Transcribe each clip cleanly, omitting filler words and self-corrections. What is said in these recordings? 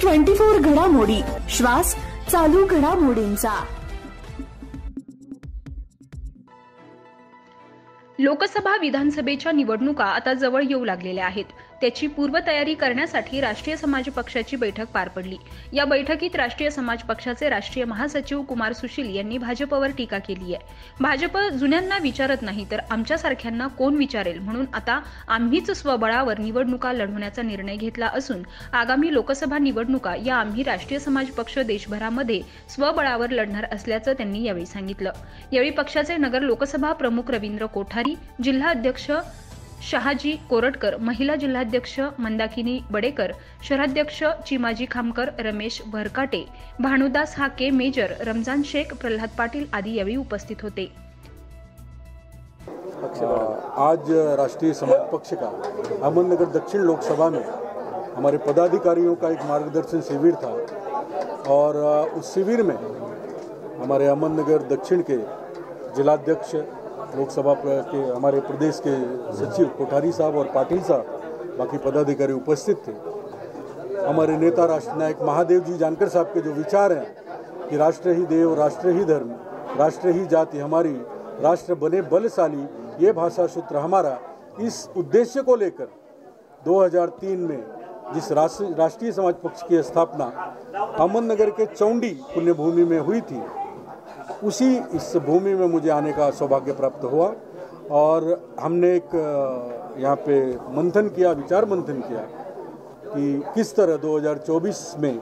News 24 घडामोडी, श्वास चालू घडामोडींचा। लोकसभा विधानसभेच्या निवडणुका आता जवळ येऊ लागलेल्या आहेत। त्याची पूर्वतयारी करण्यासाठी राष्ट्रीय समाज पक्षाची बैठक पार पडली। या बैठकीत राष्ट्रीय समाज पक्षाचे राष्ट्रीय महासचिव कुमार सुशील यांनी भाजपवर टीका केली आहे। भाजप जुन्यांना विचारत नाही तर आमच्यासारख्यांना कोण विचारेल, म्हणून आता आम्हीच स्वबळावर निवडणुका लढवण्याचा निर्णय घेतला असून आगामी लोकसभा निवडणुका या आम्ही राष्ट्रीय समाज पक्ष देशभरामध्ये स्वबळावर लढणार असल्याचं त्यांनी यावेळी सांगितलं। यावेळी पक्षाचे नगर लोकसभा प्रमुख रवींद्र कोठारी, जिल्हा अध्यक्ष शहाजी कोरटकर, महिला जिल्हाध्यक्ष मंदाकिनी बडेकर, शहराध्यक्ष चिमाजी खामकर, रमेश भरकाटे, भानुदास हाके, मेजर रमजान शेख, प्रल्हाद पाटील आदि यावेळी उपस्थित होते। आज राष्ट्रीय समाज पक्ष का अहमदनगर दक्षिण लोकसभा में हमारे पदाधिकारियों का एक मार्गदर्शन शिविर था और उस शिविर में हमारे अहमदनगर दक्षिण के जिलाध्यक्ष, लोकसभा के हमारे प्रदेश के सचिव कोठारी साहब और पाटिल साहब, बाकी पदाधिकारी उपस्थित थे। हमारे नेता राष्ट्र नायक महादेव जी जानकर साहब के जो विचार हैं कि राष्ट्र ही देव, राष्ट्र ही धर्म, राष्ट्र ही जाति हमारी, राष्ट्र बने बलशाली, ये भाषा सूत्र हमारा, इस उद्देश्य को लेकर 2003 में जिस राष्ट्रीय समाज पक्ष की स्थापना अहमदनगर के चौंडी पुण्यभूमि में हुई थी, उसी इस भूमि में मुझे आने का सौभाग्य प्राप्त हुआ और हमने एक यहाँ पे मंथन किया, विचार मंथन किया कि किस तरह 2024 में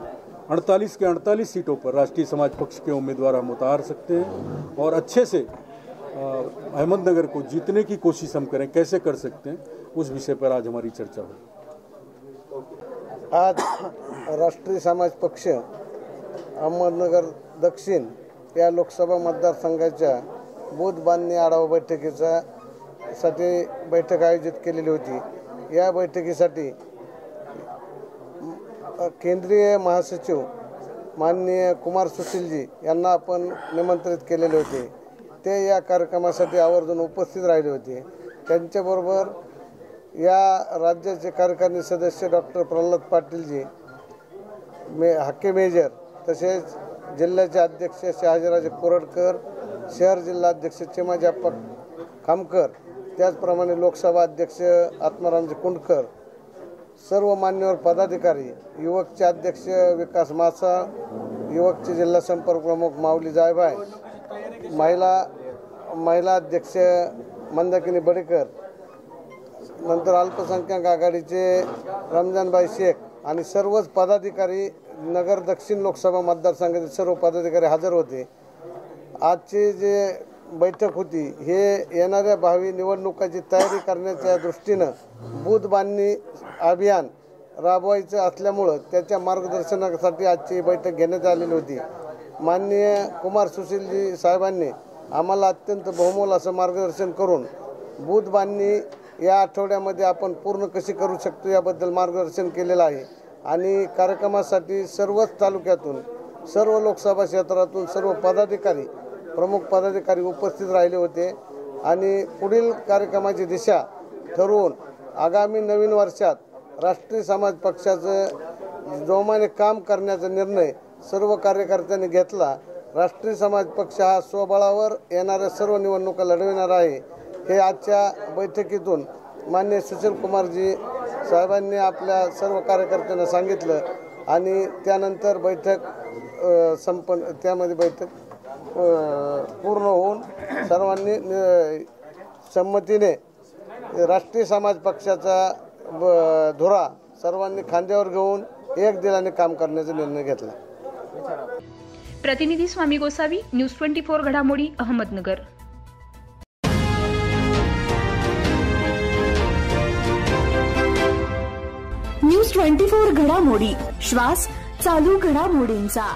48 के 48 सीटों पर राष्ट्रीय समाज पक्ष के उम्मीदवार हम उतार सकते हैं और अच्छे से अहमदनगर को जीतने की कोशिश हम करें, कैसे कर सकते हैं, उस विषय पर आज हमारी चर्चा हुई। आज राष्ट्रीय समाज पक्ष अहमदनगर दक्षिण या लोकसभा मतदारसंघाच्या बूथ बांधणी आढावा बैठकीसाठी बैठक आयोजित केलेली होती। या बैठकीसाठी केंद्रीय महासचिव माननीय कुमार सुशीलजी यांना आपण निमंत्रित केलेले होते। ते या कार्यक्रमासाठी आवर्जून उपस्थित राहिले होते। त्यांच्याबरोबर या राज्याचे कार्यकारिणी सदस्य डॉक्टर प्रल्हाद पाटीलजी, हाके मेजर, तसेच जिल्ह्याचे अध्यक्ष शहाजीराजे कोरटकर, शहर जिल्हाध्यक्ष चिमाजी खामकर, त्याचप्रमाणे लोकसभा अध्यक्ष आत्मारामजी कुंडकर, सर्व मान्यवर पदाधिकारी, युवकचे अध्यक्ष विकास मासा, युवकचे जिल्हा संपर्क प्रमुख माऊली जायभाय, महिला अध्यक्ष मंदाकिनी बडेकर, नंतर अल्पसंख्याक आघाडीचे रमजानबाई शेख आणि सर्वच पदाधिकारी, नगर दक्षिण लोकसभा मतदारसंघाचे सर्व पदाधिकारी हजर होते। आजची जे बैठक होती हे येणाऱ्या भावी निवडणुकाची तयारी करण्याच्या दृष्टीनं बूथ बांधणी अभियान राबवायचं असल्यामुळं त्याच्या मार्गदर्शनासाठी आजची बैठक घेण्यात आलेली होती। माननीय कुमार सुशीलजी साहेबांनी आम्हाला अत्यंत बहुमोल असं मार्गदर्शन करून बूथ बांधणी या आठवड्यामध्ये आपण पूर्ण कशी करू शकतो याबद्दल मार्गदर्शन केलेलं आहे आणि कार्यक्रमासाठी सर्वच तालुक्यातून, सर्व लोकसभा क्षेत्रातून सर्व पदाधिकारी, प्रमुख पदाधिकारी उपस्थित राहिले होते आणि पुढील कार्यक्रमाची दिशा ठरवून आगामी नवीन वर्षात राष्ट्रीय समाज पक्षाचं जोमाने काम करण्याचा निर्णय सर्व कार्यकर्त्यांनी घेतला। राष्ट्रीय समाज पक्ष हा स्वबळावर येणाऱ्या सर्व निवडणुका लढविणार आहे, हे आजच्या बैठकीतून माननीय सुशील कुमारजी साहेबांनी आपल्या सर्व कार्यकर्त्यांना सांगितलं आणि त्यानंतर बैठक त्यामध्ये बैठक पूर्ण होऊन सर्वांनी संमतीने राष्ट्रीय समाज पक्षाचा धुरा सर्वांनी खांद्यावर घेऊन एक दिलाने काम करण्याचा निर्णय घेतला। प्रतिनिधी स्वामी गोसावी, न्यूज 24 घडामोडी, अहमदनगर। न्यूज 24 घडामोडी, श्वास चालू घडामोडींचा।